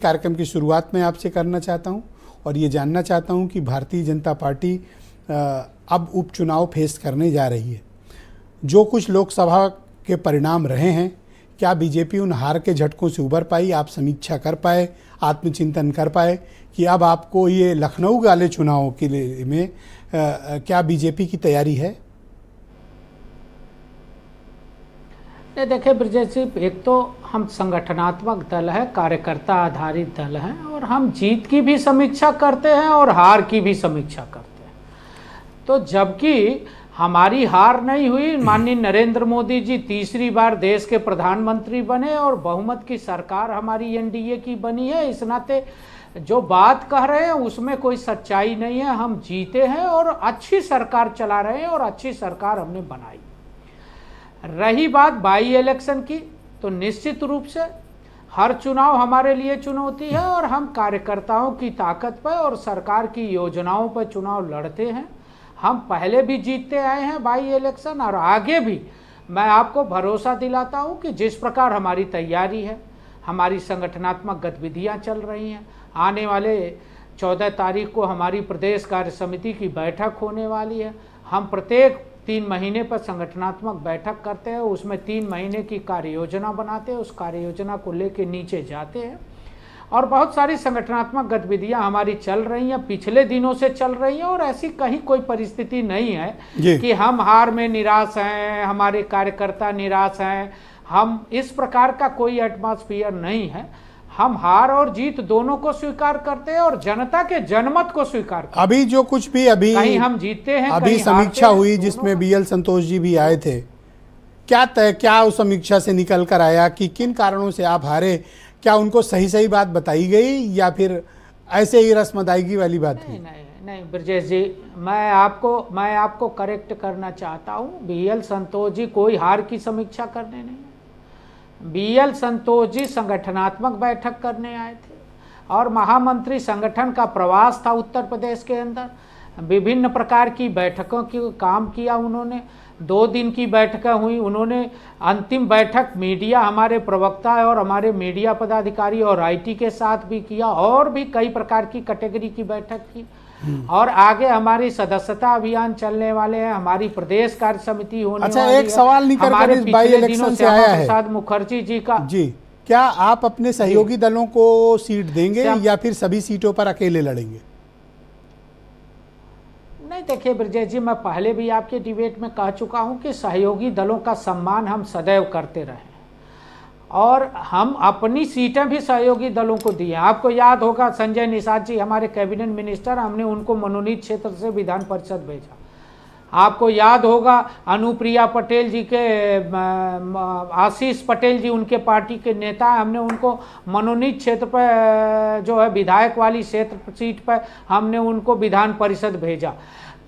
कार्यक्रम की शुरुआत में आपसे करना चाहता हूं और ये जानना चाहता हूं कि भारतीय जनता पार्टी अब उपचुनाव फेस करने जा रही है। जो कुछ लोकसभा के परिणाम रहे हैं, क्या बीजेपी उन हार के झटकों से उबर पाई? आप समीक्षा कर पाए, आत्मचिंतन कर पाए कि अब आपको ये लखनऊ वाले चुनावों के लिए में क्या बीजेपी की तैयारी है? देखिए ब्रजेश जी, एक तो हम संगठनात्मक दल है, कार्यकर्ता आधारित दल है और हम जीत की भी समीक्षा करते हैं और हार की भी समीक्षा करते हैं। तो जबकि हमारी हार नहीं हुई, माननीय नरेंद्र मोदी जी तीसरी बार देश के प्रधानमंत्री बने और बहुमत की सरकार हमारी एनडीए की बनी है। इस नाते जो बात कह रहे हैं उसमें कोई सच्चाई नहीं है। हम जीते हैं और अच्छी सरकार चला रहे हैं और अच्छी सरकार हमने बनाई। रही बात बाई इलेक्शन की, तो निश्चित रूप से हर चुनाव हमारे लिए चुनौती है और हम कार्यकर्ताओं की ताकत पर और सरकार की योजनाओं पर चुनाव लड़ते हैं। हम पहले भी जीतते आए हैं बाई इलेक्शन और आगे भी। मैं आपको भरोसा दिलाता हूं कि जिस प्रकार हमारी तैयारी है, हमारी संगठनात्मक गतिविधियां चल रही हैं, आने वाले 14 तारीख को हमारी प्रदेश कार्य समिति की बैठक होने वाली है। हम प्रत्येक 3 महीने पर संगठनात्मक बैठक करते हैं, उसमें 3 महीने की कार्य योजना बनाते हैं, उस कार्य योजना को लेकर नीचे जाते हैं और बहुत सारी संगठनात्मक गतिविधियां हमारी चल रही हैं, पिछले दिनों से चल रही हैं और ऐसी कहीं कोई परिस्थिति नहीं है कि हम हार में निराश हैं, हमारे कार्यकर्ता निराश हैं। हम इस प्रकार का कोई एटमॉस्फेयर नहीं है। हम हार और जीत दोनों को स्वीकार करते हैं और जनता के जनमत को स्वीकार करते हैं। अभी जो कुछ भी अभी कहीं हम जीते हैं, अभी समीक्षा हुई जिसमें बीएल संतोष जी भी आए थे, क्या उस समीक्षा से निकल कर आया कि किन कारणों से आप हारे? क्या उनको सही बात बताई गई या फिर ऐसे ही रस्मदायगी वाली बात थी? नहीं ब्रजेश जी, मैं आपको करेक्ट करना चाहता हूँ। बीएल संतोष जी कोई हार की समीक्षा करने नहीं। बीएल संतोष जी संगठनात्मक बैठक करने आए थे और महामंत्री संगठन का प्रवास था उत्तर प्रदेश के अंदर। विभिन्न प्रकार की बैठकों की काम किया उन्होंने। 2 दिन की बैठकें हुई। उन्होंने अंतिम बैठक मीडिया, हमारे प्रवक्ता और हमारे मीडिया पदाधिकारी और आईटी के साथ भी किया और भी कई प्रकार की कैटेगरी की बैठक की। और आगे हमारी सदस्यता अभियान चलने वाले हैं, हमारी प्रदेश कार्य समिति होने वाली है। अच्छा, एक सवाल निकल कर इस बाई इलेक्शन से आया है प्रसाद मुखर्जी जी का। जी, क्या आप अपने सहयोगी दलों को सीट देंगे या फिर सभी सीटों पर अकेले लड़ेंगे? नहीं, देखिए ब्रजेश जी, मैं पहले भी आपके डिबेट में कह चुका हूं कि सहयोगी दलों का सम्मान हम सदैव करते रहे और हम अपनी सीटें भी सहयोगी दलों को दी हैं। आपको याद होगा संजय निषाद जी हमारे कैबिनेट मिनिस्टर, हमने उनको मनोनीत क्षेत्र से विधान परिषद भेजा। आपको याद होगा अनुप्रिया पटेल जी के, आशीष पटेल जी उनके पार्टी के नेता, हमने उनको मनोनीत क्षेत्र पर जो है विधायक वाली क्षेत्र सीट पर हमने उनको विधान परिषद भेजा।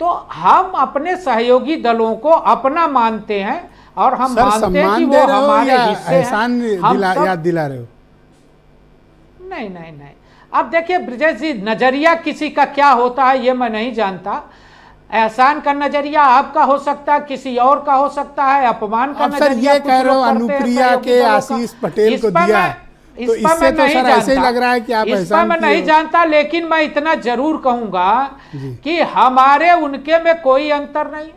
तो हम अपने सहयोगी दलों को अपना मानते हैं और हम मानते हैं कि वो हमारे हिस्से हैं। याद दिला रहे हो? नहीं। अब देखिए ब्रजेश जी, नजरिया किसी का क्या होता है ये मैं नहीं जानता। एहसान का नजरिया आपका हो सकता है, किसी और का हो सकता है। अपमान का नजरिया ये कह रहे हो अनुप्रिया के आशीष पटेल को दिया है, तो इससे तो सर ऐसे ही लग रहा है कि आप इस पर मैं नहीं जानता। लेकिन मैं इतना जरूर कहूंगा कि हमारे उनके में कोई अंतर नहीं।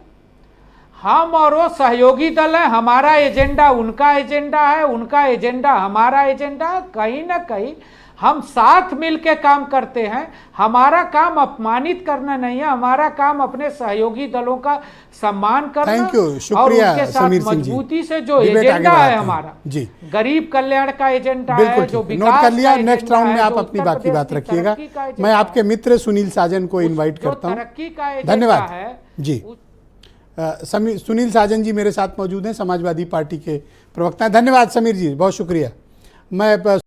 हम और वो सहयोगी दल है, हमारा एजेंडा उनका एजेंडा है, उनका एजेंडा हमारा एजेंडा है। कहीं ना कहीं हम साथ मिलके काम करते हैं। हमारा काम अपमानित करना नहीं है, हमारा काम अपने सहयोगी दलों का सम्मान करना। थैंक यू, शुक्रिया और उनके साथ मजबूती से जो एजेंडा है हमारा जी, गरीब कल्याण का एजेंडा है, जो नोट कर लिया। नेक्स्ट राउंड में आप अपनी बाकी बात रखिएगा। मैं आपके मित्र सुनील साजन को इन्वाइट करता हूँ। धन्यवाद जी। सुनील साजन जी मेरे साथ मौजूद हैं, समाजवादी पार्टी के प्रवक्ता। धन्यवाद समीर जी, बहुत शुक्रिया। मैं